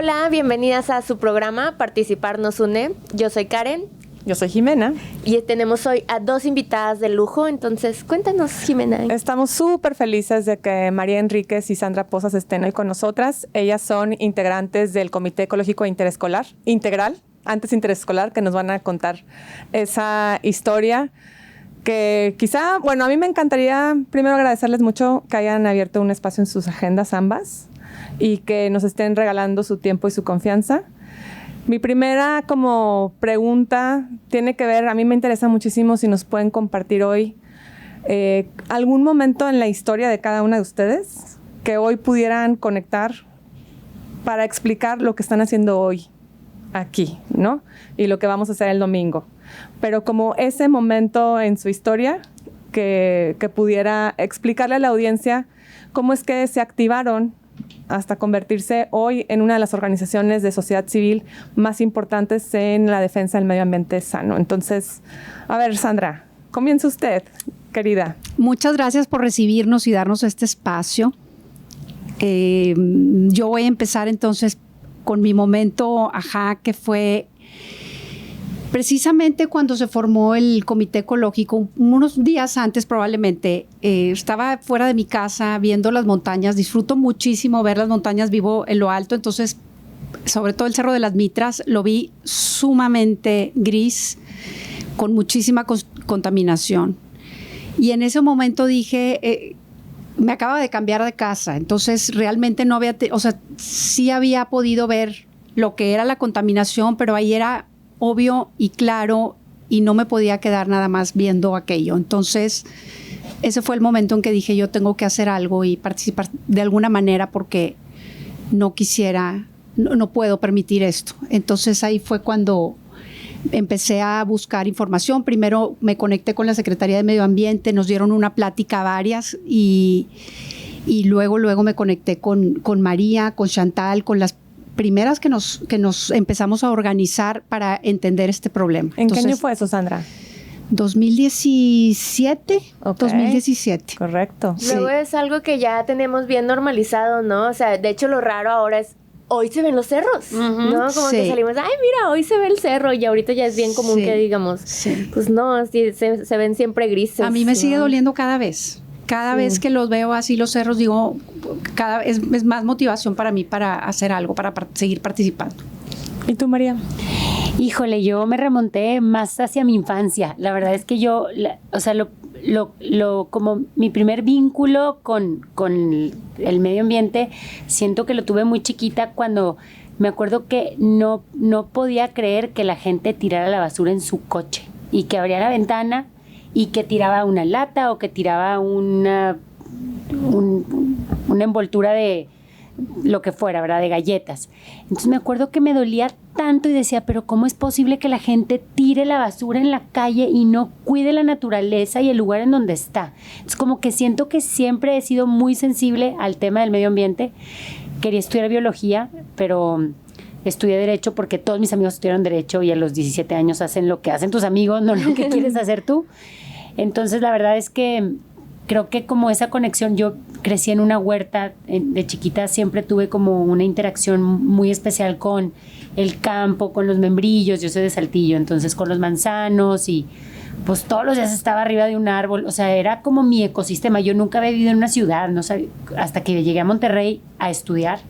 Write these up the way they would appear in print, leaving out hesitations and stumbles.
Hola, bienvenidas a su programa Participar nos une. Yo soy Karen. Yo soy Jimena. Y tenemos hoy a 2 invitadas de lujo, entonces cuéntanos, Jimena. Estamos súper felices de que María Enríquez y Sandra Pozas estén hoy con nosotras. Ellas son integrantes del Comité Ecológico Integral, antes interescolar, que nos van a contar esa historia que quizá, bueno, a mí me encantaría primero agradecerles mucho que hayan abierto un espacio en sus agendas ambas y que nos estén regalando su tiempo y su confianza. Mi primera como pregunta tiene que ver, a mí me interesa muchísimo si nos pueden compartir hoy algún momento en la historia de cada una de ustedes que hoy pudieran conectar para explicar lo que están haciendo hoy aquí, ¿no? Y lo que vamos a hacer el domingo. Pero como ese momento en su historia que pudiera explicarle a la audiencia cómo es que se activaron hasta convertirse hoy en una de las organizaciones de sociedad civil más importantes en la defensa del medio ambiente sano. Entonces, a ver, Sandra, comienza usted, querida. Muchas gracias por recibirnos y darnos este espacio. Yo voy a empezar entonces con mi momento, que fue precisamente cuando se formó el Comité Ecológico, unos días antes probablemente. Estaba fuera de mi casa viendo las montañas. Disfruto muchísimo ver las montañas, vivo en lo alto, entonces sobre todo el Cerro de las Mitras lo vi sumamente gris, con muchísima contaminación. Y en ese momento dije, me acaba de cambiar de casa, entonces realmente no había, sí había podido ver lo que era la contaminación, pero ahí era obvio y claro y no me podía quedar nada más viendo aquello. Entonces ese fue el momento en que dije, yo tengo que hacer algo y participar de alguna manera porque no puedo permitir esto. Entonces ahí fue cuando empecé a buscar información. Primero me conecté con la Secretaría de Medio Ambiente, nos dieron una plática varias y luego me conecté con María, con Chantal, con las primeras que nos empezamos a organizar para entender este problema. ¿En qué año fue eso, Sandra? 2017. Okay. 2017. Correcto. Luego es algo que ya tenemos bien normalizado, ¿no? O sea, de hecho lo raro ahora es, hoy se ven los cerros, ¿no? Como que salimos, ay, mira, hoy se ve el cerro y ahorita ya es bien común que digamos, pues no, se ven siempre grises. A mí me sigue doliendo cada vez. Cada vez que los veo así los cerros, digo, cada vez es más motivación para mí para hacer algo, para seguir participando. ¿Y tú, María? Híjole, yo me remonté más hacia mi infancia. La verdad es que yo, como mi primer vínculo con el medio ambiente, siento que lo tuve muy chiquita cuando me acuerdo que no podía creer que la gente tirara la basura en su coche y que abría la ventana y que tiraba una lata o que tiraba una envoltura de lo que fuera, ¿verdad? De galletas. Entonces me acuerdo que me dolía tanto y decía, pero ¿cómo es posible que la gente tire la basura en la calle y no cuide la naturaleza y el lugar en donde está? Es como que siento que siempre he sido muy sensible al tema del medio ambiente. Quería estudiar biología, pero estudié Derecho porque todos mis amigos estudiaron Derecho y a los 17 años hacen lo que hacen tus amigos, no lo que quieres hacer tú. Entonces, la verdad es que creo que como esa conexión, yo crecí en una huerta, de chiquita siempre tuve como una interacción muy especial con el campo, con los membrillos. Yo soy de Saltillo, entonces con los manzanos y pues todos los días estaba arriba de un árbol. O sea, era como mi ecosistema. Yo nunca había vivido en una ciudad, no sabía, hasta que llegué a Monterrey a estudiar.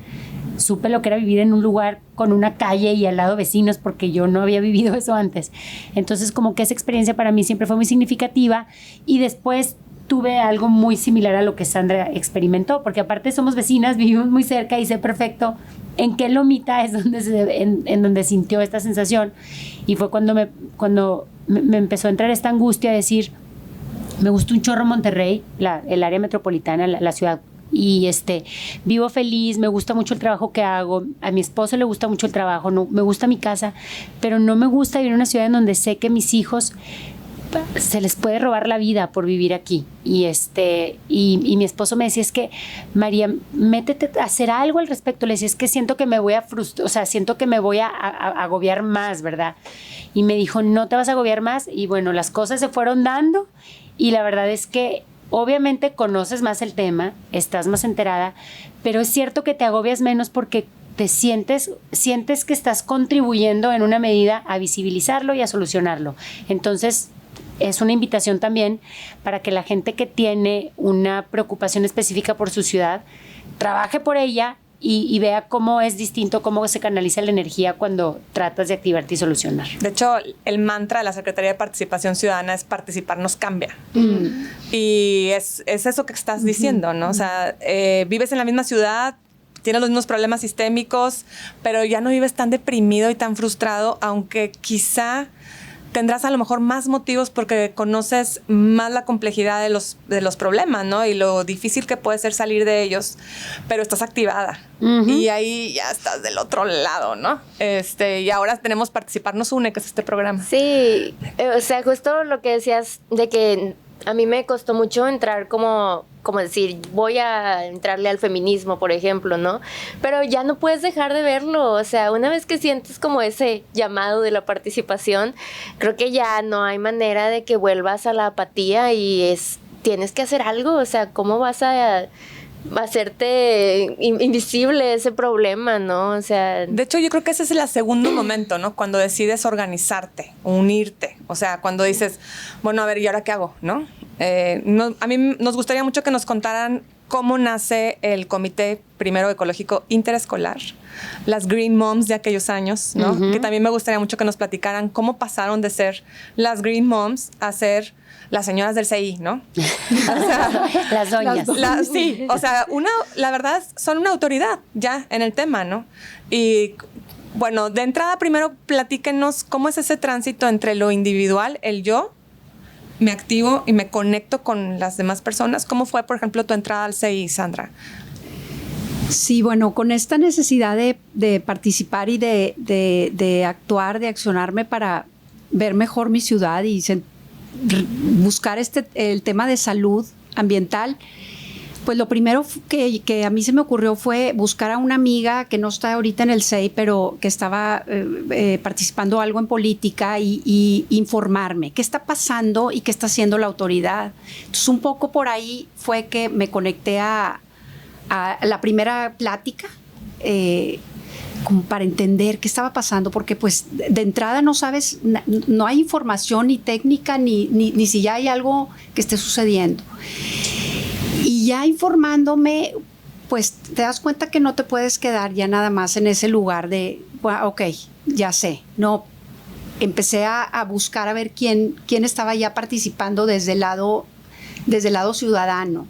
Supe lo que era vivir en un lugar con una calle y al lado vecinos, porque yo no había vivido eso antes. Entonces, como que esa experiencia para mí siempre fue muy significativa. Y después tuve algo muy similar a lo que Sandra experimentó, porque aparte somos vecinas, vivimos muy cerca y sé perfecto en qué lomita es donde en donde sintió esta sensación. Y fue cuando me empezó a entrar esta angustia de decir, me gusta un chorro Monterrey, el área metropolitana, la ciudad. Y vivo feliz, me gusta mucho el trabajo que hago, a mi esposo le gusta mucho el trabajo, no, me gusta mi casa, pero no me gusta vivir en una ciudad en donde sé que mis hijos se les puede robar la vida por vivir aquí. Y mi esposo me decía, es que María, métete a hacer algo al respecto. Le decía, es que siento que me voy a frustrar, o sea, siento que me voy a agobiar más, ¿verdad? Y me dijo, no te vas a agobiar más. Y bueno, las cosas se fueron dando y la verdad es que obviamente conoces más el tema, estás más enterada, pero es cierto que te agobias menos porque te sientes que estás contribuyendo en una medida a visibilizarlo y a solucionarlo. Entonces, es una invitación también para que la gente que tiene una preocupación específica por su ciudad trabaje por ella y vea cómo es distinto, cómo se canaliza la energía cuando tratas de activarte y solucionar. De hecho, el mantra de la Secretaría de Participación Ciudadana es participar nos cambia. Y es eso que estás diciendo, ¿no? O sea, vives en la misma ciudad, tienes los mismos problemas sistémicos, pero ya no vives tan deprimido y tan frustrado, aunque quizá tendrás a lo mejor más motivos porque conoces más la complejidad de los problemas, ¿no? Y lo difícil que puede ser salir de ellos, pero estás activada. Y ahí ya estás del otro lado, ¿no? Y ahora tenemos Participar Nos Une, que es este programa. Sí, o sea, justo lo que decías de que a mí me costó mucho entrar como decir, voy a entrarle al feminismo, por ejemplo, ¿no? Pero ya no puedes dejar de verlo, o sea, una vez que sientes como ese llamado de la participación, creo que ya no hay manera de que vuelvas a la apatía y tienes que hacer algo, o sea, ¿cómo vas a hacerte invisible ese problema, ¿no? O sea... De hecho, yo creo que ese es el segundo momento, ¿no? Cuando decides organizarte, unirte. O sea, cuando dices, bueno, a ver, ¿y ahora qué hago? ¿No? A mí nos gustaría mucho que nos contaran cómo nace el Comité Primero Ecológico Interescolar, las Green Moms de aquellos años, ¿no? Que también me gustaría mucho que nos platicaran cómo pasaron de ser las Green Moms a ser las señoras del CI, ¿no? O sea, las doñas. Sí, o sea, la verdad son una autoridad ya en el tema, ¿no? Y bueno, de entrada primero platíquenos cómo es ese tránsito entre lo individual, el yo, me activo y me conecto con las demás personas. ¿Cómo fue, por ejemplo, tu entrada al CI, Sandra? Sí, bueno, con esta necesidad de participar y de actuar, de accionarme para ver mejor mi ciudad y buscar el tema de salud ambiental, pues lo primero que a mí se me ocurrió fue buscar a una amiga que no está ahorita en el CEI, pero que estaba participando algo en política y informarme qué está pasando y qué está haciendo la autoridad. Entonces un poco por ahí fue que me conecté a la primera plática, como para entender qué estaba pasando, porque pues de entrada no sabes, no hay información ni técnica, ni si ya hay algo que esté sucediendo. Y ya informándome, pues te das cuenta que no te puedes quedar ya nada más en ese lugar de, bueno, ok, ya sé. No, empecé a buscar a ver quién estaba ya participando desde el lado ciudadano,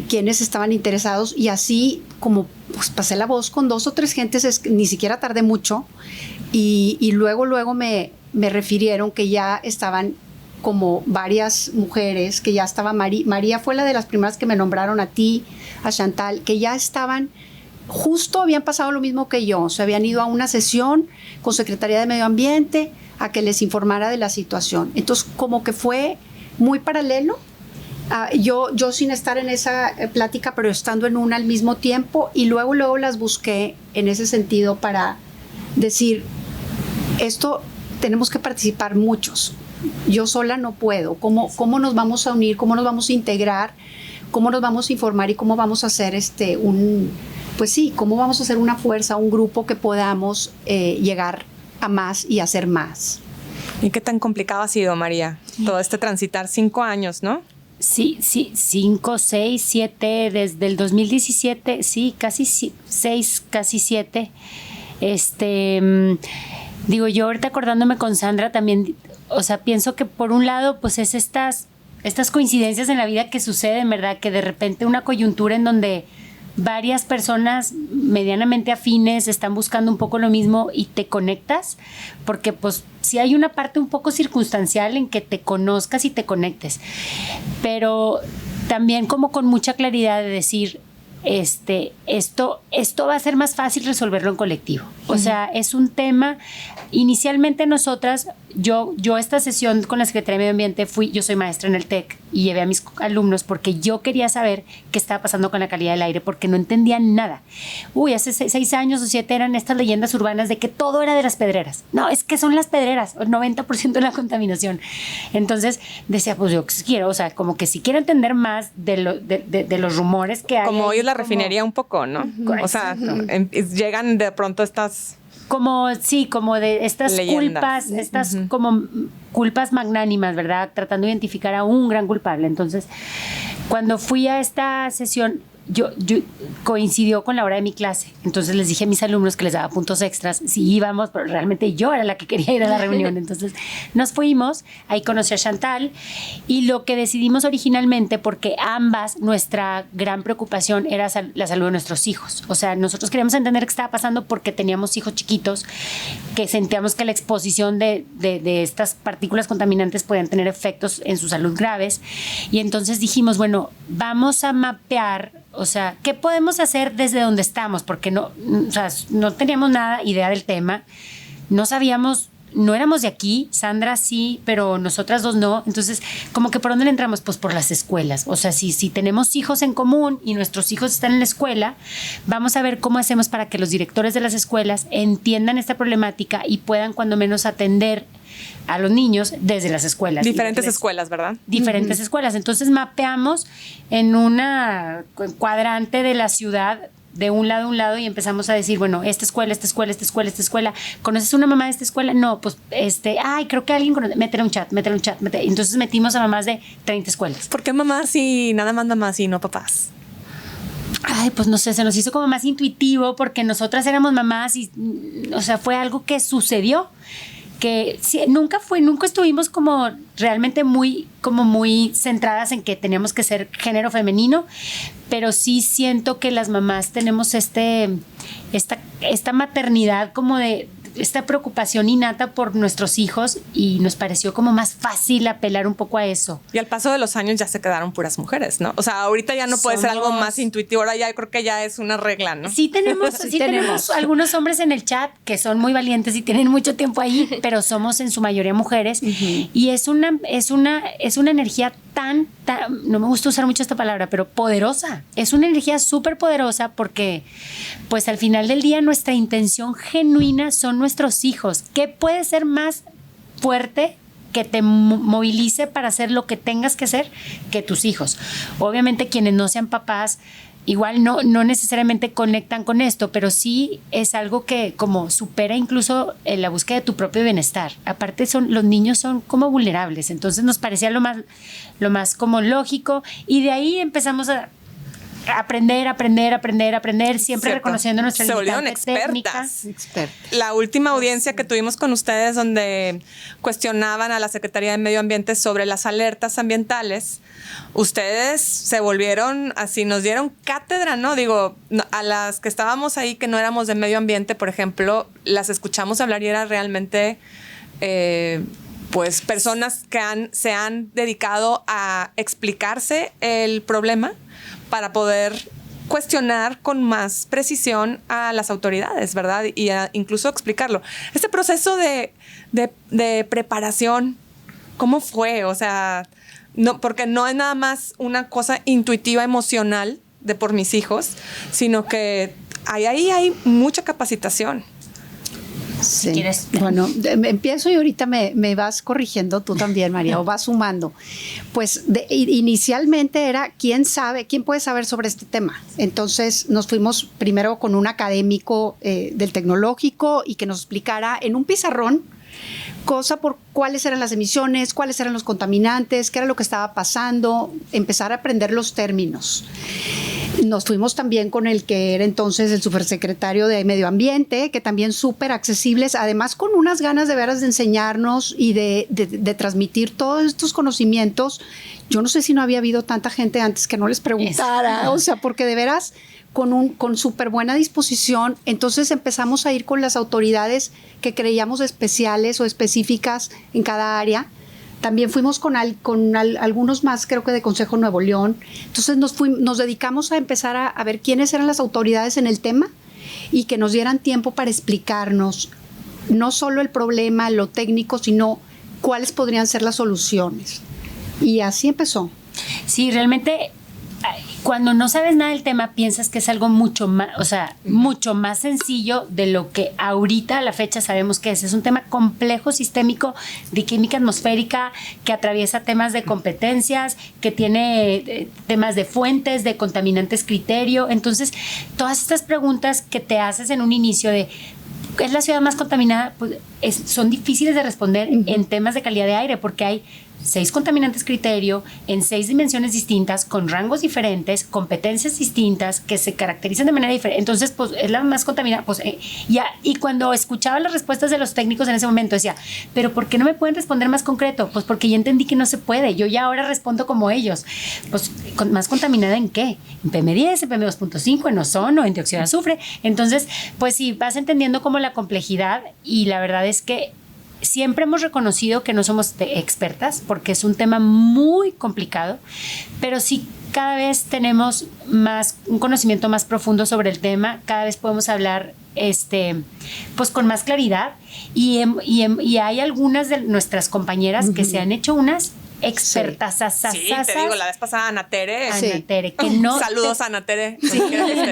quiénes estaban interesados, y así como pues pasé la voz con 2 o 3 gentes, ni siquiera tardé mucho, y luego me refirieron que ya estaban como varias mujeres, que ya estaba María fue la de las primeras que me nombraron, a ti, a Chantal, que ya estaban, justo habían pasado lo mismo que yo, se habían ido a una sesión con Secretaría de Medio Ambiente a que les informara de la situación. Entonces como que fue muy paralelo, yo sin estar en esa plática, pero estando en una al mismo tiempo, y luego las busqué en ese sentido para decir, esto tenemos que participar muchos. Yo sola no puedo. ¿Cómo nos vamos a unir? ¿Cómo nos vamos a integrar? ¿Cómo nos vamos a informar? ¿Y cómo vamos a hacer cómo vamos a hacer una fuerza, un grupo que podamos llegar a más y hacer más? ¿Y qué tan complicado ha sido, María, todo este transitar 5 años, no? Sí, 5, 6, 7, desde el 2017, sí, casi 6, casi 7. Digo, yo ahorita acordándome con Sandra también, o sea, pienso que por un lado, pues es estas coincidencias en la vida que suceden, ¿verdad? Que de repente una coyuntura en donde varias personas medianamente afines están buscando un poco lo mismo y te conectas, porque pues sí hay una parte un poco circunstancial en que te conozcas y te conectes, pero también como con mucha claridad de decir, esto va a ser más fácil resolverlo en colectivo. O sea, es un tema, inicialmente nosotras, yo esta sesión con la Secretaría de Medio Ambiente yo soy maestra en el TEC y llevé a mis alumnos porque yo quería saber qué estaba pasando con la calidad del aire porque no entendían nada. Hace 6 años o 7 eran estas leyendas urbanas de que todo era de las pedreras. No, es que son las pedreras, el 90% de la contaminación. Entonces decía, pues yo quiero, o sea, como que si quiero entender más de los rumores que hay. Como hoy es la refinería un poco, ¿no? O sea, llegan de pronto estas... Como de estas leyendas. culpas, estas como culpas magnánimas, ¿verdad? Tratando de identificar a un gran culpable. Entonces, cuando fui a esta sesión, yo coincidió con la hora de mi clase. Entonces les dije a mis alumnos que les daba puntos extras si íbamos, pero realmente yo era la que quería ir a la reunión. Entonces nos fuimos, ahí conocí a Chantal y lo que decidimos originalmente, porque ambas, nuestra gran preocupación era la salud de nuestros hijos. O sea, nosotros queríamos entender qué estaba pasando porque teníamos hijos chiquitos que sentíamos que la exposición de estas partículas contaminantes podían tener efectos en su salud graves. Y entonces dijimos, bueno, vamos a mapear, o sea, ¿qué podemos hacer desde donde estamos? Porque no teníamos nada idea del tema, no sabíamos, no éramos de aquí, Sandra sí, pero nosotras dos no. Entonces, como que ¿por dónde le entramos? Pues por las escuelas. O sea, si tenemos hijos en común y nuestros hijos están en la escuela, vamos a ver cómo hacemos para que los directores de las escuelas entiendan esta problemática y puedan cuando menos atender a los niños desde las escuelas. Diferentes escuelas, ¿verdad? Diferentes escuelas. Entonces mapeamos en una cuadrante de la ciudad de un lado y empezamos a decir, bueno, esta escuela. ¿Conoces una mamá de esta escuela? No, pues creo que alguien conoce. Métele un chat. Entonces metimos a mamás de 30 escuelas. ¿Por qué mamás y nada más mamás y no papás? Pues no sé, se nos hizo como más intuitivo porque nosotras éramos mamás y, o sea, fue algo que sucedió. Que sí, nunca estuvimos como realmente muy centradas en que teníamos que ser género femenino, pero sí siento que las mamás tenemos esta maternidad como de esta preocupación innata por nuestros hijos y nos pareció como más fácil apelar un poco a eso. Y al paso de los años ya se quedaron puras mujeres, ¿no? O sea, ahorita ya no puede ser algo más intuitivo, ahora ya creo que ya es una regla, ¿no? Sí tenemos algunos hombres en el chat que son muy valientes y tienen mucho tiempo ahí, pero somos en su mayoría mujeres y es una energía tan, no me gusta usar mucho esta palabra, pero poderosa. Es una energía súper poderosa porque pues al final del día nuestra intención genuina son nuestros hijos. ¿Qué puede ser más fuerte que te movilice para hacer lo que tengas que hacer que tus hijos? Obviamente quienes no sean papás igual no necesariamente conectan con esto, pero sí es algo que como supera incluso la búsqueda de tu propio bienestar. Aparte los niños son como vulnerables, entonces nos parecía lo más como lógico y de ahí empezamos a aprender, siempre Cierto. Reconociendo nuestra limitante técnica. Expertas. La última audiencia que tuvimos con ustedes donde cuestionaban a la Secretaría de Medio Ambiente sobre las alertas ambientales, ustedes se volvieron así, nos dieron cátedra, ¿no? Digo, a las que estábamos ahí que no éramos de medio ambiente, por ejemplo, las escuchamos hablar y era realmente pues personas que se han dedicado a explicarse el problema para poder cuestionar con más precisión a las autoridades, ¿verdad? Y incluso explicarlo. Este proceso de preparación, ¿cómo fue? O sea, no, porque no es nada más una cosa intuitiva, emocional de por mis hijos, sino que ahí hay mucha capacitación. Sí. Bueno, empiezo y ahorita me vas corrigiendo tú también, María, o vas sumando. Pues inicialmente era quién puede saber sobre este tema. Entonces nos fuimos primero con un académico del tecnológico y que nos explicara en un pizarrón por cuáles eran las emisiones, cuáles eran los contaminantes, qué era lo que estaba pasando, empezar a aprender los términos. Nos fuimos también con el que era entonces el supersecretario de Medio Ambiente, que también súper accesibles, además con unas ganas de veras de enseñarnos y de transmitir todos estos conocimientos. Yo no sé si no había habido tanta gente antes que no les preguntara, o sea, porque de veras con súper buena disposición. Entonces empezamos a ir con las autoridades que creíamos especiales o específicas en cada área. También fuimos con algunos más, creo que de Consejo Nuevo León. Entonces nos dedicamos a empezar a ver quiénes eran las autoridades en el tema y que nos dieran tiempo para explicarnos no solo el problema, lo técnico, sino cuáles podrían ser las soluciones. Y así empezó. Sí, realmente cuando no sabes nada del tema piensas que es algo mucho más, o sea, mucho más sencillo de lo que ahorita a la fecha sabemos que es. Es un tema complejo, sistémico, de química atmosférica, que atraviesa temas de competencias, que tiene temas de fuentes, de contaminantes criterio. Entonces, todas estas preguntas que te haces en un inicio de ¿es la ciudad más contaminada? Pues son difíciles de responder en temas de calidad de aire, porque hay 6 contaminantes criterio en 6 dimensiones distintas, con rangos diferentes, competencias distintas, que se caracterizan de manera diferente. Entonces, pues es la más contaminada. Pues, y cuando escuchaba las respuestas de los técnicos en ese momento, decía, ¿pero por qué no me pueden responder más concreto? Pues porque ya entendí que no se puede. Yo ya ahora respondo como ellos. Pues, ¿más contaminada en qué? En PM10, en PM2.5, en ozono, en dióxido de azufre. Entonces, pues sí, vas entendiendo como la complejidad, y la verdad es que siempre hemos reconocido que no somos expertas porque es un tema muy complicado, pero sí cada vez tenemos un conocimiento más profundo sobre el tema, cada vez podemos hablar pues con más claridad, y hay algunas de nuestras compañeras que se han hecho unas expertas. Sí, te digo, la vez pasada Ana Tere, que no saludos a Ana Tere. Sí,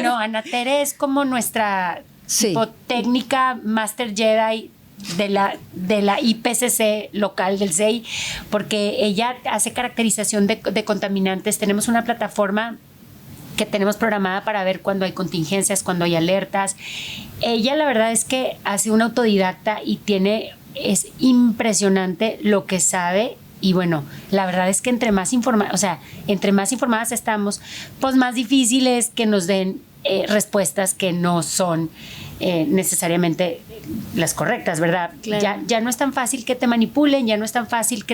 no, Ana Tere es como nuestra tipo técnica Master Jedi de la IPCC local del CEI, porque ella hace caracterización de contaminantes. Tenemos una plataforma que tenemos programada para ver cuando hay contingencias, cuando hay alertas. Ella, la verdad es que hace una autodidacta y es impresionante lo que sabe. Y bueno, la verdad es que entre más informadas estamos, pues más difícil es que nos den respuestas que no son necesariamente las correctas, ¿verdad? Claro. Ya no es tan fácil que te manipulen, ya no es tan fácil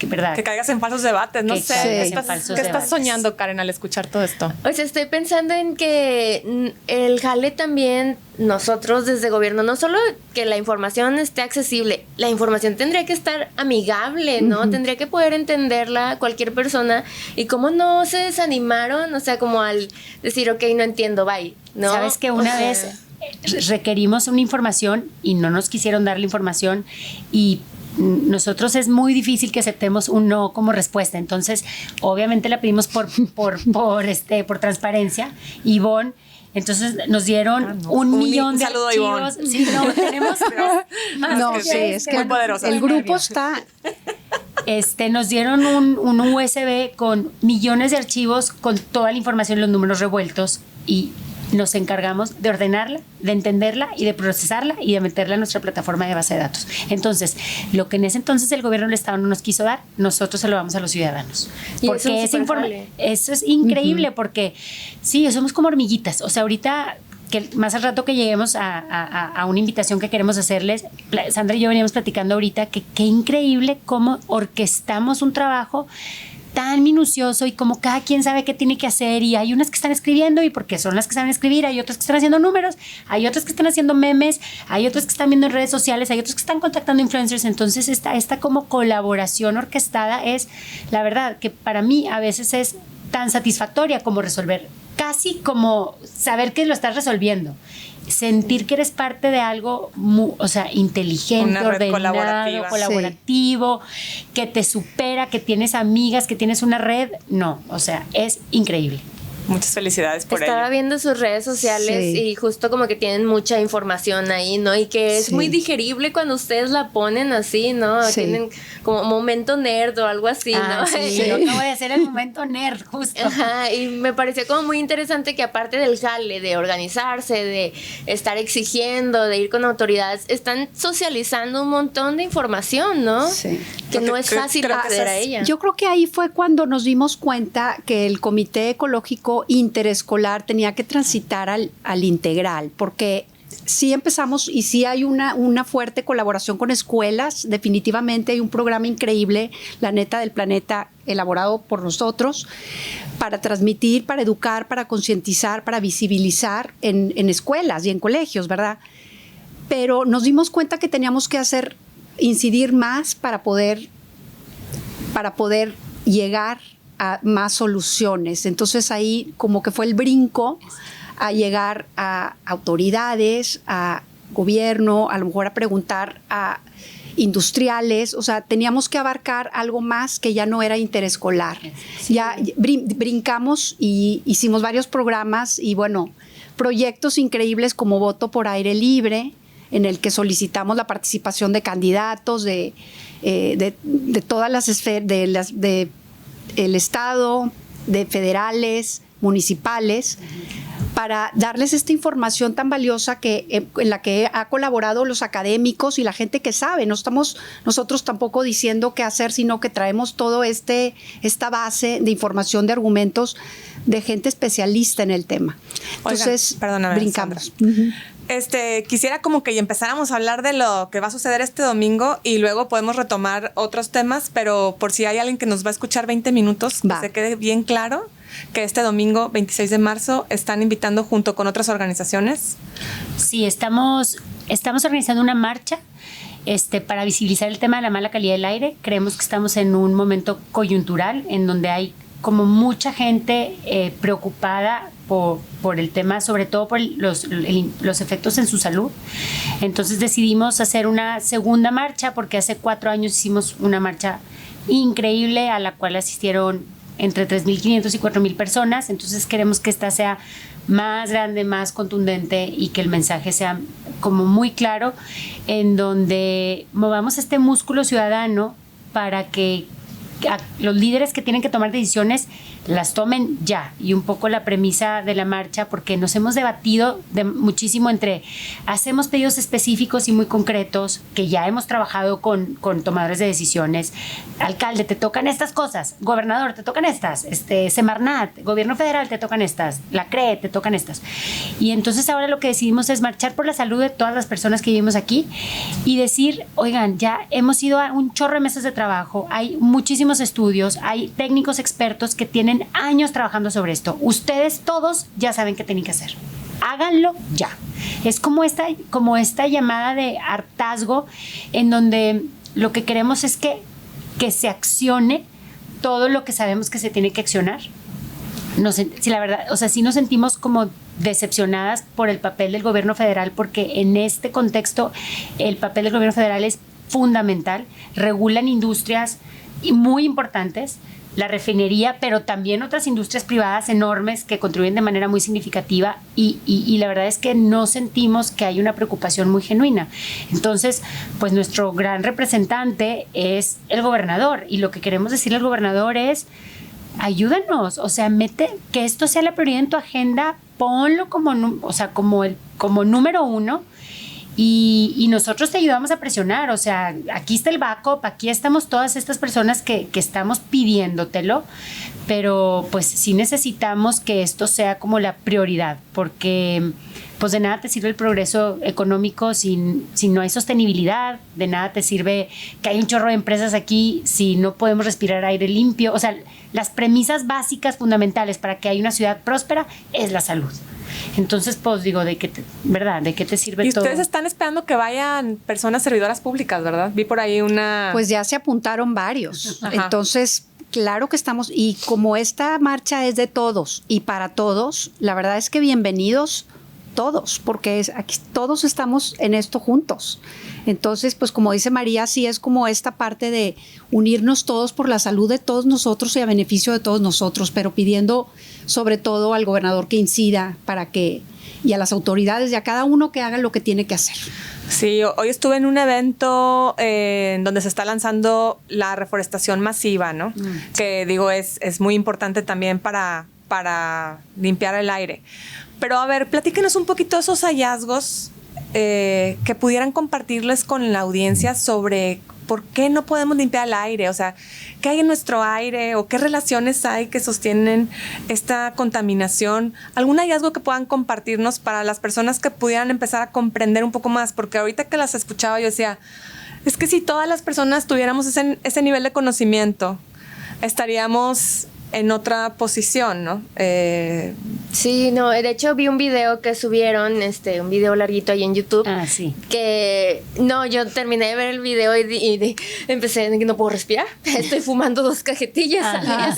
¿verdad? Que caigas en falsos debates, no sé. ¿Qué estás soñando, Karen, al escuchar todo esto? O sea, estoy pensando en que el jale también, nosotros desde gobierno, no solo que la información esté accesible, la información tendría que estar amigable, ¿no? Tendría que poder entenderla cualquier persona. Y cómo no se desanimaron, o sea, como al decir, ok, no entiendo, bye, ¿no? Sabes que una vez requerimos una información y no nos quisieron dar la información, y nosotros es muy difícil que aceptemos un no como respuesta. Entonces, obviamente la pedimos por transparencia. Ivonne, entonces nos dieron 1 millón de archivos. Sí, no, tenemos es que muy poderosa. El grupo está... Nos dieron un USB con millones de archivos con toda la información, los números revueltos, y nos encargamos de ordenarla, de entenderla y de procesarla y de meterla en nuestra plataforma de base de datos. Entonces, lo que en ese entonces el gobierno del Estado no nos quiso dar, nosotros se lo damos a los ciudadanos. Y porque eso es increíble, porque sí, somos como hormiguitas. O sea, ahorita, que más al rato que lleguemos a una invitación que queremos hacerles, Sandra y yo veníamos platicando ahorita que qué increíble cómo orquestamos un trabajo tan minucioso, y como cada quien sabe qué tiene que hacer, y hay unas que están escribiendo y porque son las que saben escribir, hay otras que están haciendo números, hay otras que están haciendo memes, hay otras que están viendo en redes sociales, hay otros que están contactando influencers. Entonces esta como colaboración orquestada es, la verdad, que para mí a veces es tan satisfactoria como resolver, casi como saber que lo estás resolviendo, sentir que eres parte de algo inteligente, ordenado, colaborativo, que te supera, que tienes amigas, que tienes una red. No, o sea, es increíble. Muchas felicidades por ello. Estaba viendo sus redes sociales y justo como que tienen mucha información ahí, ¿no? Y que es muy digerible cuando ustedes la ponen así, ¿no? Tienen como momento nerd o algo así, ¿no? Sí, yo acabo de hacer el momento nerd, justo. Ajá, y me pareció como muy interesante que aparte del jale, de organizarse, de estar exigiendo, de ir con autoridades, están socializando un montón de información, ¿no? Sí. Que no es fácil acceder a ella. Yo creo que ahí fue cuando nos dimos cuenta que el Comité Ecológico Interescolar tenía que transitar al integral, porque sí empezamos y sí hay una fuerte colaboración con escuelas. Definitivamente hay un programa increíble, La Neta del Planeta, elaborado por nosotros para transmitir, para educar, para concientizar, para visibilizar en escuelas y en colegios, ¿verdad? Pero nos dimos cuenta que teníamos que incidir más para poder llegar a más soluciones. Entonces ahí como que fue el brinco a llegar a autoridades, a gobierno, a lo mejor a preguntar a industriales, o sea, teníamos que abarcar algo más que ya no era interescolar. Sí. Ya brincamos y hicimos varios programas y bueno, proyectos increíbles como Voto por Aire Libre, en el que solicitamos la participación de candidatos de todas las esferas, del Estado, de federales, municipales, para darles esta información tan valiosa en la que ha colaborado los académicos y la gente que sabe. No estamos nosotros tampoco diciendo qué hacer, sino que traemos todo esta base de información, de argumentos de gente especialista en el tema. Entonces, perdóname, brincamos. Quisiera como que empezáramos a hablar de lo que va a suceder este domingo y luego podemos retomar otros temas, pero por si hay alguien que nos va a escuchar 20 minutos, que se quede bien claro que este domingo 26 de marzo están invitando junto con otras organizaciones. Sí, estamos organizando una marcha para visibilizar el tema de la mala calidad del aire. Creemos que estamos en un momento coyuntural en donde hay como mucha gente preocupada por el tema, sobre todo por los efectos en su salud. Entonces decidimos hacer una segunda marcha porque hace 4 años hicimos una marcha increíble a la cual asistieron entre 3.500 y 4.000 personas. Entonces queremos que esta sea más grande, más contundente y que el mensaje sea como muy claro, en donde movamos este músculo ciudadano para que los líderes que tienen que tomar decisiones las tomen ya. Y un poco la premisa de la marcha, porque nos hemos debatido muchísimo entre hacemos pedidos específicos y muy concretos que ya hemos trabajado con tomadores de decisiones. Alcalde, te tocan estas cosas. Gobernador, te tocan estas. Semarnat, gobierno federal, te tocan estas. La CRE, te tocan estas. Y entonces ahora lo que decidimos es marchar por la salud de todas las personas que vivimos aquí y decir, oigan, ya hemos ido a un chorro de mesas de trabajo, hay muchísimos estudios, hay técnicos expertos que tienen años trabajando sobre esto. Ustedes todos ya saben qué tienen que hacer. Háganlo ya. Es como esta llamada de hartazgo en donde lo que queremos es que se accione todo lo que sabemos que se tiene que accionar. Sí, la verdad, o sea, sí nos sentimos como decepcionadas por el papel del gobierno federal, porque en este contexto el papel del gobierno federal es fundamental. Regulan industrias muy importantes, la refinería, pero también otras industrias privadas enormes que contribuyen de manera muy significativa y la verdad es que no sentimos que hay una preocupación muy genuina. Entonces, pues nuestro gran representante es el gobernador y lo que queremos decirle al gobernador es ayúdanos, o sea, que esto sea la prioridad en tu agenda, ponlo como número 1. Y nosotros te ayudamos a presionar, o sea, aquí está el backup, aquí estamos todas estas personas que estamos pidiéndotelo, pero pues sí necesitamos que esto sea como la prioridad, porque pues de nada te sirve el progreso económico si no hay sostenibilidad, de nada te sirve que hay un chorro de empresas aquí si no podemos respirar aire limpio. O sea, las premisas básicas fundamentales para que haya una ciudad próspera es la salud. Entonces, pues digo, ¿de qué te sirve todo? Y ustedes están esperando que vayan personas servidoras públicas, ¿verdad? Vi por ahí una... Pues ya se apuntaron varios. Ajá. Entonces, claro que estamos, y como esta marcha es de todos y para todos, la verdad es que bienvenidos todos, porque aquí todos estamos en esto juntos. Entonces, pues como dice María, sí es como esta parte de unirnos todos por la salud de todos nosotros y a beneficio de todos nosotros, pero pidiendo sobre todo al gobernador que incida y a las autoridades y a cada uno que haga lo que tiene que hacer. Sí, hoy estuve en un evento en donde se está lanzando la reforestación masiva, ¿no? Sí. Que digo, es muy importante también para limpiar el aire. Pero a ver, platíquenos un poquito de esos hallazgos que pudieran compartirles con la audiencia sobre por qué no podemos limpiar el aire, o sea, qué hay en nuestro aire o qué relaciones hay que sostienen esta contaminación. ¿Algún hallazgo que puedan compartirnos para las personas que pudieran empezar a comprender un poco más? Porque ahorita que las escuchaba yo decía, es que si todas las personas tuviéramos ese nivel de conocimiento, estaríamos en otra posición, ¿no? Sí, no, de hecho vi un video que subieron, un video larguito ahí en YouTube. Ah, sí. Que, no, yo terminé de ver el video y empecé, no puedo respirar, estoy fumando 2 cajetillas al día.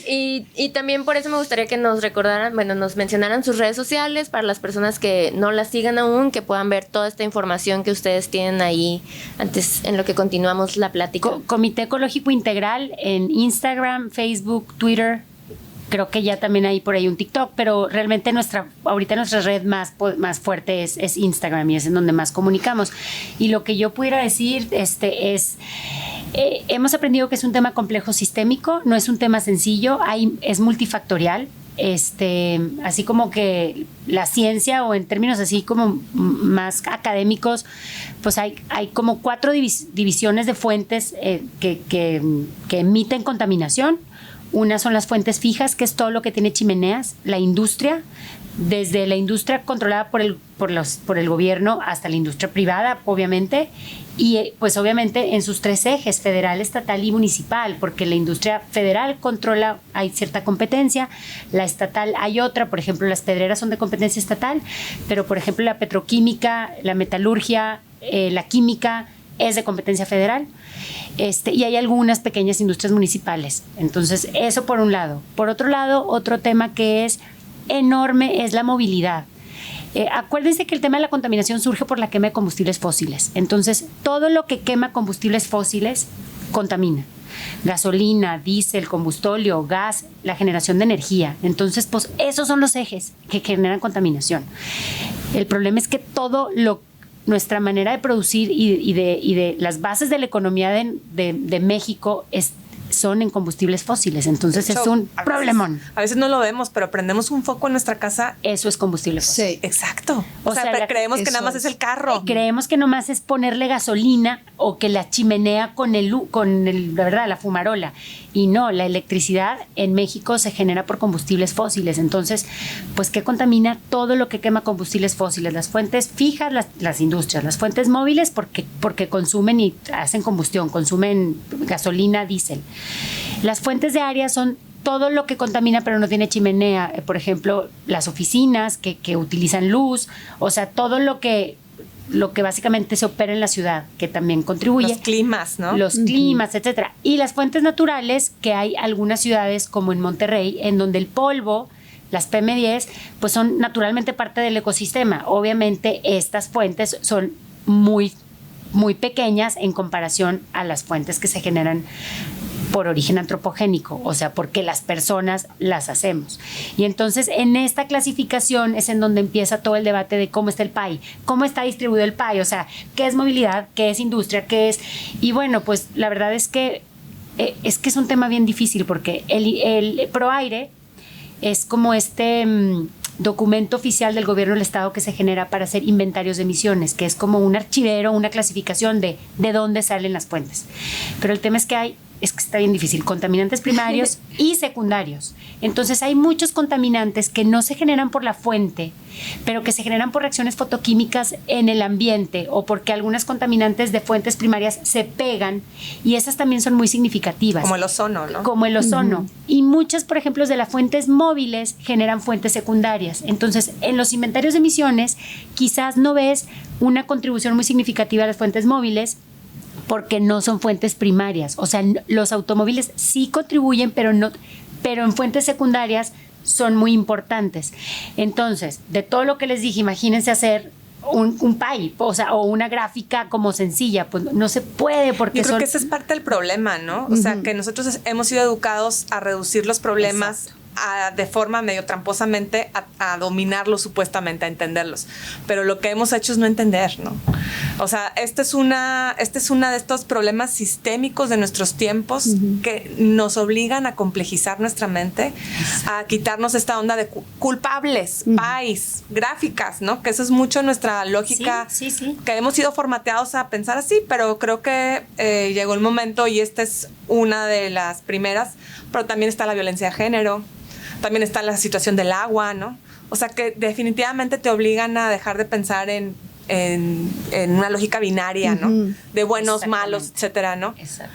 Sí. Y también por eso me gustaría que nos recordaran, nos mencionaran sus redes sociales para las personas que no las sigan aún, que puedan ver toda esta información que ustedes tienen ahí antes, en lo que continuamos la plática. Comité Ecológico Integral en Instagram, Facebook, Twitter. Creo que ya también hay por ahí un TikTok, pero realmente ahorita nuestra red más fuerte es Instagram, y es en donde más comunicamos. Y lo que yo pudiera decir es, hemos aprendido que es un tema complejo sistémico, no es un tema sencillo, es multifactorial. Así como que la ciencia, o en términos así como más académicos, pues hay como 4 divisiones de fuentes que emiten contaminación. Una son las fuentes fijas, que es todo lo que tiene chimeneas, la industria, desde la industria controlada por el gobierno hasta la industria privada, obviamente, y pues obviamente en sus 3 ejes, federal, estatal y municipal, porque la industria federal controla, hay cierta competencia, la estatal hay otra, por ejemplo, las pedreras son de competencia estatal, pero por ejemplo la petroquímica, la metalurgia, la química es de competencia federal. Y hay algunas pequeñas industrias municipales. Entonces, eso por un lado. Por otro lado, otro tema que es enorme es la movilidad. Acuérdense que el tema de la contaminación surge por la quema de combustibles fósiles. Entonces, todo lo que quema combustibles fósiles contamina. Gasolina, diésel, combustóleo, gas, la generación de energía. Entonces, pues esos son los ejes que generan contaminación. El problema es que nuestra manera de producir y de las bases de la economía de México son en combustibles fósiles. Entonces, de hecho, es un problemón. A veces no lo vemos, pero prendemos un foco en nuestra casa. Eso es combustible fósil. Sí, exacto. O sea creemos que nada más es el carro. Creemos que nomás es ponerle gasolina o que la chimenea con la verdad, la fumarola. Y no, la electricidad en México se genera por combustibles fósiles. Entonces, pues, ¿qué contamina? Todo lo que quema combustibles fósiles. Las fuentes fijas, las industrias. Las fuentes móviles, porque consumen y hacen combustión, consumen gasolina, diésel. Las fuentes de área son todo lo que contamina pero no tiene chimenea. Por ejemplo, las oficinas que utilizan luz. O sea, todo lo que básicamente se opera en la ciudad, que también contribuye. Los climas, ¿no? Los climas, etcétera. Y las fuentes naturales, que hay algunas ciudades como en Monterrey, en donde el polvo, las PM10, pues son naturalmente parte del ecosistema. Obviamente estas fuentes son muy, muy pequeñas en comparación a las fuentes que se generan por origen antropogénico, o sea, porque las personas las hacemos. Y entonces en esta clasificación es en donde empieza todo el debate de cómo está el PAI, cómo está distribuido el PAI, o sea, qué es movilidad, qué es industria, qué es... Y bueno, pues la verdad es que es un tema bien difícil, porque el ProAire es como documento oficial del gobierno del estado que se genera para hacer inventarios de emisiones, que es como un archivero, una clasificación de dónde salen las fuentes. Pero el tema es que está bien difícil, contaminantes primarios y secundarios. Entonces hay muchos contaminantes que no se generan por la fuente, pero que se generan por reacciones fotoquímicas en el ambiente, o porque algunas contaminantes de fuentes primarias se pegan, y esas también son muy significativas. Como el ozono, ¿no? Como el ozono. Y muchas, por ejemplo, de las fuentes móviles generan fuentes secundarias. Entonces, en los inventarios de emisiones, quizás no ves una contribución muy significativa a las fuentes móviles, porque no son fuentes primarias. O sea, los automóviles sí contribuyen, pero en fuentes secundarias son muy importantes. Entonces, de todo lo que les dije, imagínense hacer un PAI, o sea, o una gráfica como sencilla, pues no se puede, porque yo creo que ese es parte del problema, ¿no? O sea, que nosotros hemos sido educados a reducir los problemas de forma medio tramposamente a dominarlos, supuestamente, a entenderlos. Pero lo que hemos hecho es no entender, ¿no? O sea, este es una de estos problemas sistémicos de nuestros tiempos que nos obligan a complejizar nuestra mente, a quitarnos esta onda de culpables, PAIs, gráficas, ¿no? Que eso es mucho nuestra lógica, sí. Que hemos sido formateados a pensar así, pero creo que llegó el momento, y esta es una de las primeras, pero también está la violencia de género, también está la situación del agua, ¿no? O sea, que definitivamente te obligan a dejar de pensar en una lógica binaria, ¿no? De buenos, malos, etcétera, ¿no? Exacto.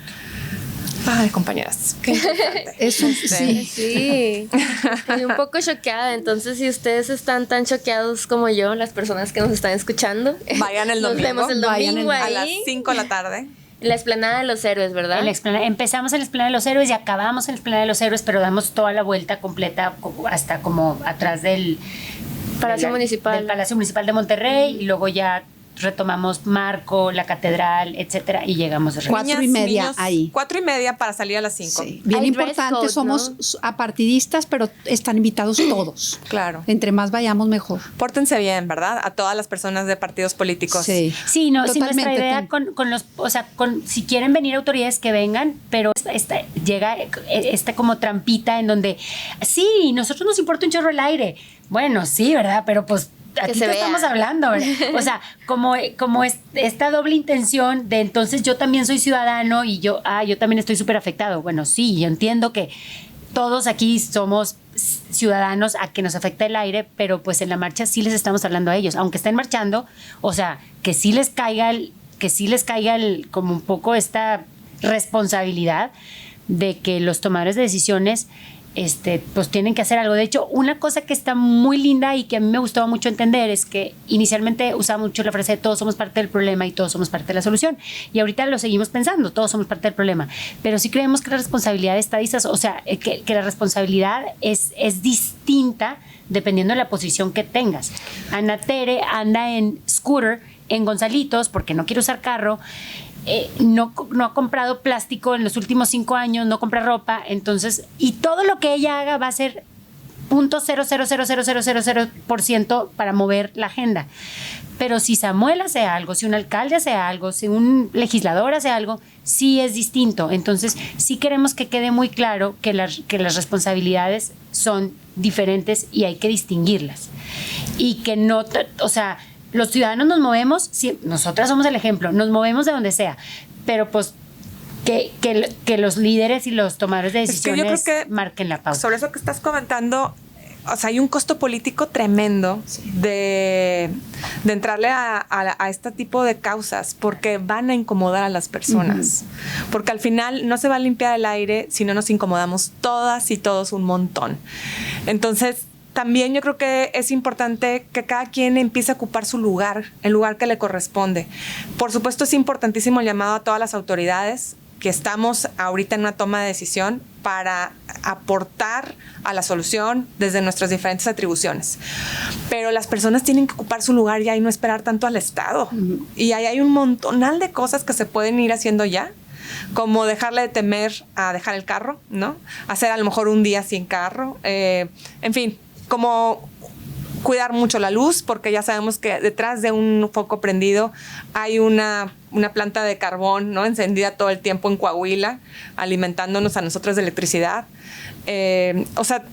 Ay, compañeras, qué importante. Eso sí. Sí, estoy un poco choqueada. Entonces, si ustedes están tan choqueados como yo, las personas que nos están escuchando, vayan el domingo. Nos vemos el domingo ahí. A las 5 de la tarde. En la Explanada de los Héroes, ¿verdad? Empezamos en la Explanada de los Héroes y acabamos en la Explanada de los Héroes, pero damos toda la vuelta completa hasta como atrás del Palacio Municipal. Del Palacio Municipal de Monterrey, y luego ya retomamos Marco, la Catedral, etcétera, y llegamos de regreso. 4:30 ahí. 4:30 para salir a las 5. Sí. Bien Hay importante, dress code, somos apartidistas, pero están invitados todos. Claro. Entre más vayamos, mejor. Pórtense bien, ¿verdad? A todas las personas de partidos políticos. Sí. Sí, no, si Totalmente. nuestra idea con los, o sea, si quieren venir autoridades que vengan, pero llega esta como trampita en donde, sí, nosotros nos importa un chorro el aire. Bueno, sí, ¿verdad? Pero pues aquí se te vea. estamos hablando, ¿verdad? O sea, como esta doble intención de entonces yo también soy ciudadano y yo también estoy súper afectado. Bueno, sí, yo entiendo que todos aquí somos ciudadanos a que nos afecta el aire, pero pues en la marcha sí les estamos hablando a ellos, aunque estén marchando, o sea, que sí les caiga como un poco esta responsabilidad de que los tomadores de decisiones pues tienen que hacer algo. De hecho, una cosa que está muy linda y que a mí me gustaba mucho entender es que inicialmente usaba mucho la frase de todos somos parte del problema y todos somos parte de la solución. Y ahorita lo seguimos pensando, todos somos parte del problema. Pero sí creemos que la responsabilidad está o sea, que la responsabilidad es distinta dependiendo de la posición que tengas. Ana Tere anda en scooter en Gonzalitos porque no quiere usar carro. No ha comprado plástico en los últimos 5 años, no compra ropa, entonces, y todo lo que ella haga va a ser 0.0000000% para mover la agenda. Pero si Samuel hace algo, si un alcalde hace algo, si un legislador hace algo, sí es distinto. Entonces, sí queremos que quede muy claro que las responsabilidades son diferentes y hay que distinguirlas. Y que no, o sea, los ciudadanos nos movemos, sí, nosotras somos el ejemplo, nos movemos de donde sea, pero pues que los líderes y los tomadores de decisiones yo creo que marquen la pauta. Sobre eso que estás comentando, o sea, hay un costo político tremendo de entrarle a este tipo de causas, porque van a incomodar a las personas. Porque al final no se va a limpiar el aire si no nos incomodamos todas y todos un montón. Entonces, también yo creo que es importante que cada quien empiece a ocupar su lugar, el lugar que le corresponde. Por supuesto, es importantísimo el llamado a todas las autoridades que estamos ahorita en una toma de decisión para aportar a la solución desde nuestras diferentes atribuciones. Pero las personas tienen que ocupar su lugar ya y no esperar tanto al Estado. Y ahí hay un montonal de cosas que se pueden ir haciendo ya, como dejarle de temer a dejar el carro, ¿no? Hacer a lo mejor un día sin carro, en fin, como cuidar mucho la luz, porque ya sabemos que detrás de un foco prendido hay una planta de carbón, ¿no?, encendida todo el tiempo en Coahuila, alimentándonos a nosotros de electricidad. O sea,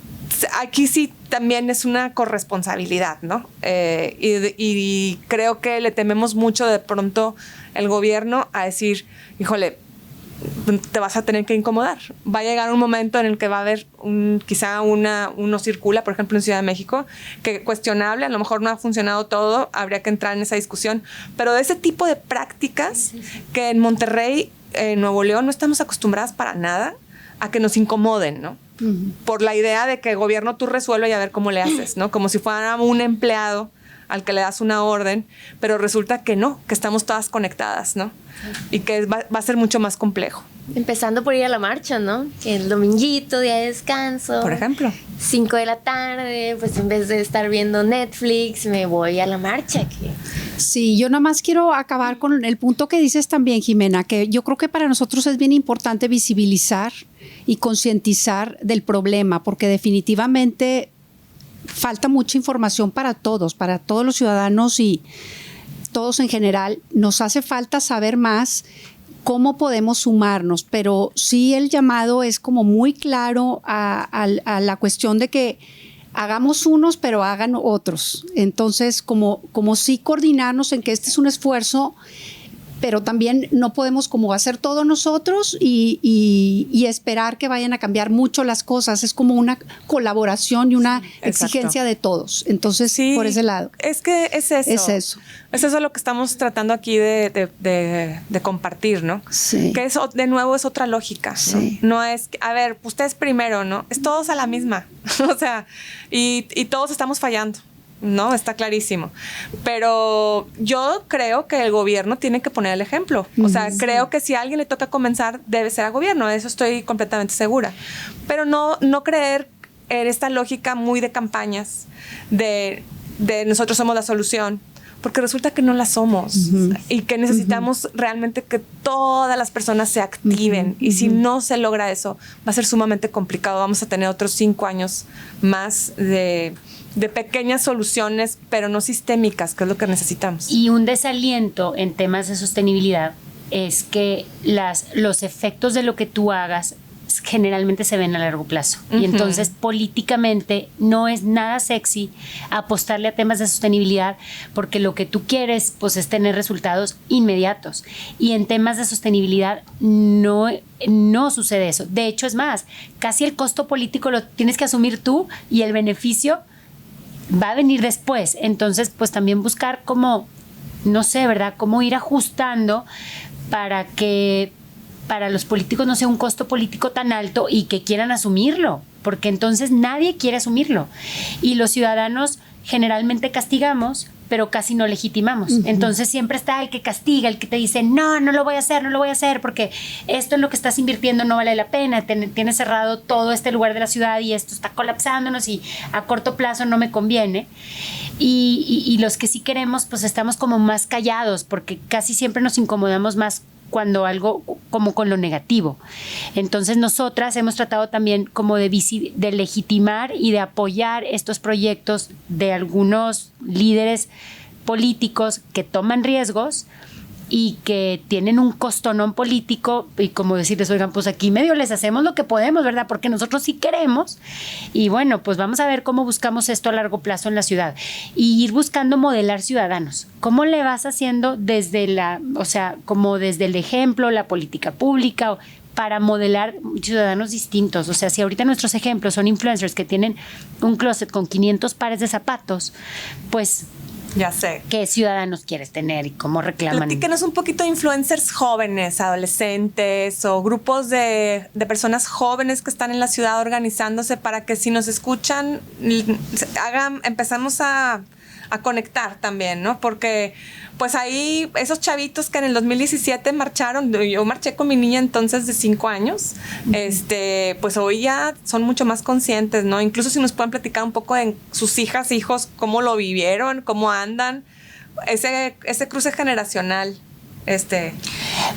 aquí sí también es una corresponsabilidad, ¿no? Y creo que le tememos mucho de pronto el gobierno a decir, híjole, te vas a tener que incomodar. Va a llegar un momento en el que va a haber quizá uno circula, por ejemplo en Ciudad de México, que cuestionable, a lo mejor no ha funcionado todo, habría que entrar en esa discusión, pero de ese tipo de prácticas que en Monterrey, en Nuevo León, no estamos acostumbradas para nada a que nos incomoden, ¿no? Por la idea de que gobierno tú resuelve y a ver cómo le haces, ¿no? Como si fuera un empleado al que le das una orden, pero resulta que no, que estamos todas conectadas, ¿no? Y que va a ser mucho más complejo. Empezando por ir a la marcha, ¿no? Que el dominguito, día de descanso. Por ejemplo. 5 de la tarde, pues en vez de estar viendo Netflix, me voy a la marcha. Sí, yo nada más quiero acabar con el punto que dices también, Jimena, que yo creo que para nosotros es bien importante visibilizar y concientizar del problema, porque definitivamente falta mucha información para todos los ciudadanos y todos en general. Nos hace falta saber más cómo podemos sumarnos, pero sí el llamado es como muy claro a la cuestión de que hagamos unos, pero hagan otros. Entonces, como sí coordinarnos en que este es un esfuerzo, pero también no podemos como hacer todo nosotros y esperar que vayan a cambiar mucho las cosas. Es como una colaboración y una exigencia de todos. Entonces, por ese lado. Es que es eso. Es eso. Es eso lo que estamos tratando aquí de compartir, ¿no? Sí. Que eso, de nuevo, es otra lógica. Sí. No es, a ver, ustedes primero, ¿no? Es todos a la misma. O sea, y todos estamos fallando. No, está clarísimo. Pero yo creo que el gobierno tiene que poner el ejemplo. O sea, creo que si a alguien le toca comenzar, debe ser al gobierno. De eso estoy completamente segura. Pero no creer en esta lógica muy de campañas, de nosotros somos la solución, porque resulta que no la somos y que necesitamos realmente que todas las personas se activen. Y si no se logra eso, va a ser sumamente complicado. Vamos a tener otros 5 años más de pequeñas soluciones, pero no sistémicas, que es lo que necesitamos. Y un desaliento en temas de sostenibilidad es que los efectos de lo que tú hagas generalmente se ven a largo plazo. Y entonces políticamente no es nada sexy apostarle a temas de sostenibilidad, porque lo que tú quieres pues es tener resultados inmediatos. Y en temas de sostenibilidad no sucede eso. De hecho, es más, casi el costo político lo tienes que asumir tú y el beneficio va a venir después. Entonces, pues también buscar cómo, no sé, ¿verdad? Cómo ir ajustando para que para los políticos no sea un costo político tan alto y que quieran asumirlo, porque entonces nadie quiere asumirlo. Y los ciudadanos generalmente castigamos, pero casi no legitimamos. Entonces siempre está el que castiga, el que te dice, no lo voy a hacer, porque esto en lo que estás invirtiendo no vale la pena, tienes cerrado todo este lugar de la ciudad y esto está colapsándonos y a corto plazo no me conviene. Y los que sí queremos, pues estamos como más callados, porque casi siempre nos incomodamos más cuando algo como con lo negativo. Entonces nosotras hemos tratado también como de legitimar y de apoyar estos proyectos de algunos líderes políticos que toman riesgos y que tienen un costonón político, y como decirles, oigan, pues aquí medio les hacemos lo que podemos, ¿verdad? Porque nosotros sí queremos, y bueno, pues vamos a ver cómo buscamos esto a largo plazo en la ciudad, y ir buscando modelar ciudadanos. ¿Cómo le vas haciendo como desde el ejemplo, la política pública, para modelar ciudadanos distintos? O sea, si ahorita nuestros ejemplos son influencers que tienen un closet con 500 pares de zapatos, pues ya sé. ¿Qué ciudadanos quieres tener y cómo reclaman? Platíquenos un poquito de influencers jóvenes, adolescentes o grupos de personas jóvenes que están en la ciudad organizándose para que si nos escuchan, empezamos a conectar también, ¿no? Porque pues ahí esos chavitos que en el 2017 marcharon, yo marché con mi niña entonces de 5 años, pues hoy ya son mucho más conscientes, ¿no? Incluso si nos pueden platicar un poco de sus hijas, hijos, cómo lo vivieron, cómo andan, ese cruce generacional.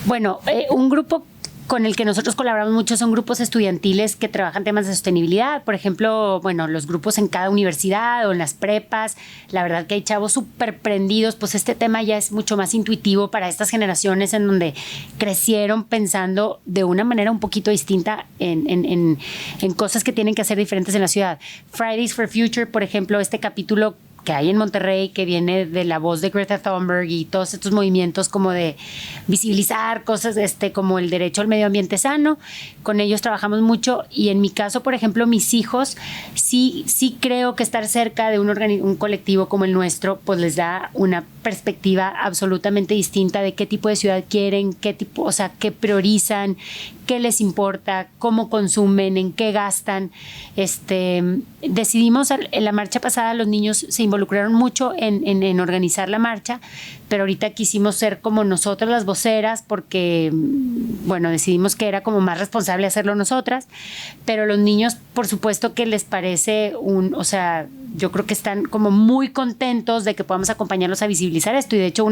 Bueno, un grupo con el que nosotros colaboramos mucho son grupos estudiantiles que trabajan temas de sostenibilidad. Por ejemplo, bueno, los grupos en cada universidad o en las prepas. La verdad que hay chavos súper prendidos. Pues este tema ya es mucho más intuitivo para estas generaciones en donde crecieron pensando de una manera un poquito distinta en cosas que tienen que hacer diferentes en la ciudad. Fridays for Future, por ejemplo, este capítulo que hay en Monterrey, que viene de la voz de Greta Thunberg y todos estos movimientos como de visibilizar cosas como el derecho al medio ambiente sano. Con ellos trabajamos mucho, y en mi caso, por ejemplo, mis hijos, sí creo que estar cerca de un colectivo como el nuestro, pues les da una perspectiva absolutamente distinta de qué tipo de ciudad quieren, qué priorizan, qué les importa, cómo consumen, en qué gastan. Decidimos en la marcha pasada, los niños se involucraron mucho en organizar la marcha, pero ahorita quisimos ser como nosotras las voceras porque, bueno, decidimos que era como más responsable hacerlo nosotras, pero los niños, por supuesto que les parece yo creo que están como muy contentos de que podamos acompañarlos a visibilizar esto, y de hecho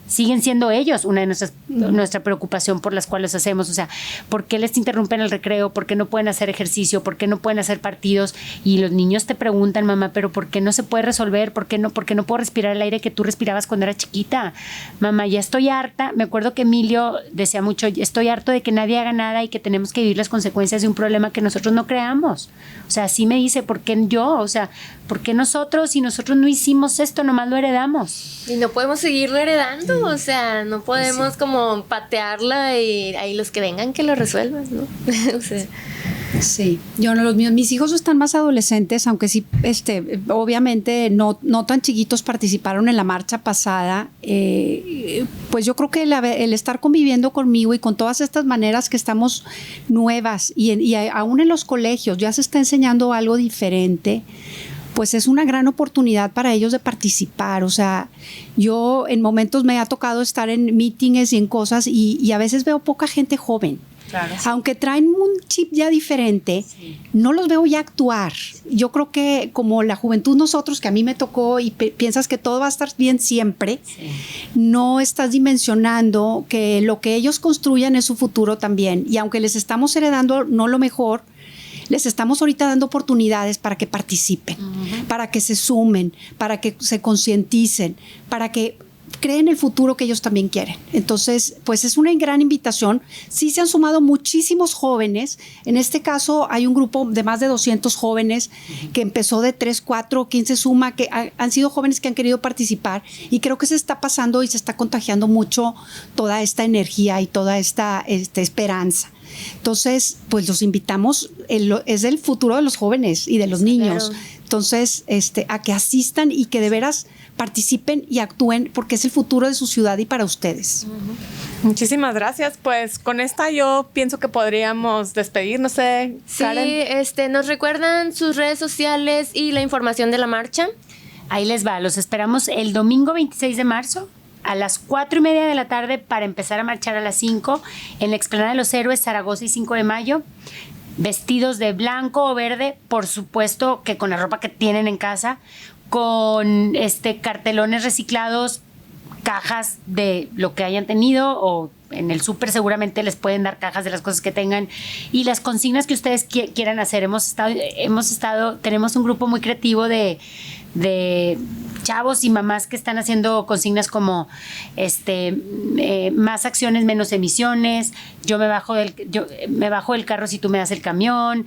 siguen siendo ellos una de nuestra preocupación por las cuales hacemos. O sea, ¿por qué les interrumpen el recreo? ¿Por qué no pueden hacer ejercicio? ¿Por qué no pueden hacer partidos? Y los niños te preguntan, mamá, ¿pero por qué no se puede resolver? ¿Por qué no puedo respirar el aire que tú respirabas cuando era chiquita? Mamá, ya estoy harta. Me acuerdo que Emilio decía mucho, estoy harto de que nadie haga nada y que tenemos que vivir las consecuencias de un problema que nosotros no creamos. O sea, así me dice, ¿por qué yo? O sea, ¿por qué nosotros? Si nosotros no hicimos esto, nomás lo heredamos. Y no podemos seguirlo heredando. o sea, no podemos como patearla y ahí los que vengan que lo resuelvan, ¿no? O sea. Sí, yo no, mis hijos están más adolescentes, aunque sí, obviamente no tan chiquitos participaron en la marcha pasada. Pues yo creo que el estar conviviendo conmigo y con todas estas maneras que estamos nuevas y aún en los colegios ya se está enseñando algo diferente, pues es una gran oportunidad para ellos de participar. O sea, yo en momentos me ha tocado estar en mítines y en cosas y a veces veo poca gente joven. Claro. Aunque traen un chip ya diferente, no los veo ya actuar. Yo creo que como la juventud nosotros, que a mí me tocó y piensas que todo va a estar bien siempre, no estás dimensionando que lo que ellos construyan es su futuro también. Y aunque les estamos heredando no lo mejor, les estamos ahorita dando oportunidades para que participen, para que se sumen, para que se concienticen, para que creen el futuro que ellos también quieren. Entonces, pues es una gran invitación. Sí se han sumado muchísimos jóvenes. En este caso hay un grupo de más de 200 jóvenes que empezó de 3, 4, 15 suma, que han sido jóvenes que han querido participar y creo que se está pasando y se está contagiando mucho toda esta energía y toda esta esperanza. Entonces, pues los invitamos, es el futuro de los jóvenes y de los niños. Claro. Entonces, a que asistan y que de veras participen y actúen porque es el futuro de su ciudad y para ustedes. Muchísimas gracias. Pues con esta yo pienso que podríamos despedir, no sé, Karen. Sí, nos recuerdan sus redes sociales y la información de la marcha. Ahí les va, los esperamos el domingo 26 de marzo a las 4:30 de la tarde para empezar a marchar a las 5 en la Explanada de los Héroes, Zaragoza y 5 de mayo. Vestidos de blanco o verde, por supuesto que con la ropa que tienen en casa, con cartelones reciclados, cajas de lo que hayan tenido o en el súper seguramente les pueden dar cajas de las cosas que tengan y las consignas que ustedes quieran hacer. Tenemos un grupo muy creativo de chavos y mamás que están haciendo consignas como más acciones, menos emisiones, yo me bajo del carro si tú me das el camión,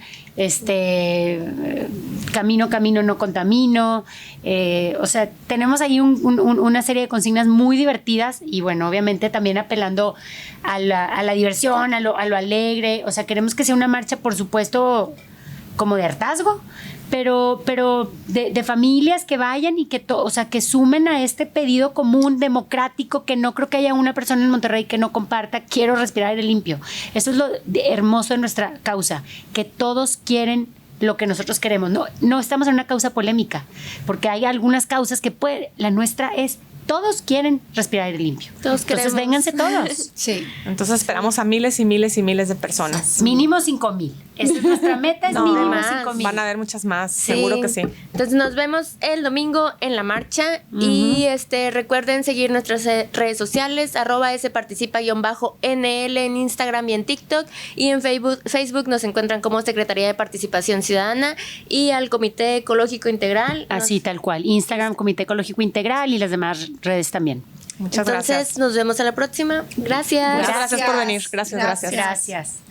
camino, no contamino. O sea, tenemos ahí una serie de consignas muy divertidas y bueno, obviamente también apelando a la diversión, a lo alegre. O sea, queremos que sea una marcha, por supuesto, como de hartazgo, pero de familias que vayan y que que sumen a este pedido común democrático, que no creo que haya una persona en Monterrey que no comparta quiero respirar aire limpio. Eso es lo hermoso de nuestra causa, que todos quieren lo que nosotros queremos. No estamos en una causa polémica, porque hay algunas causas que la nuestra es todos quieren respirar aire limpio. Entonces vénganse todos. Sí. Entonces esperamos a miles y miles y miles de personas. Mínimo 5,000. Esa es nuestra meta, es mínimo 5,000. Van a haber muchas más, seguro que sí. Entonces nos vemos el domingo en la marcha y recuerden seguir nuestras redes sociales, @participa_NL en Instagram y en TikTok, y en Facebook nos encuentran como Secretaría de Participación Ciudadana y al Comité Ecológico Integral. Así tal cual, Instagram, Comité Ecológico Integral y las demás redes también. Muchas gracias. Entonces nos vemos a la próxima. Gracias. Muchas gracias por venir. Gracias. Gracias.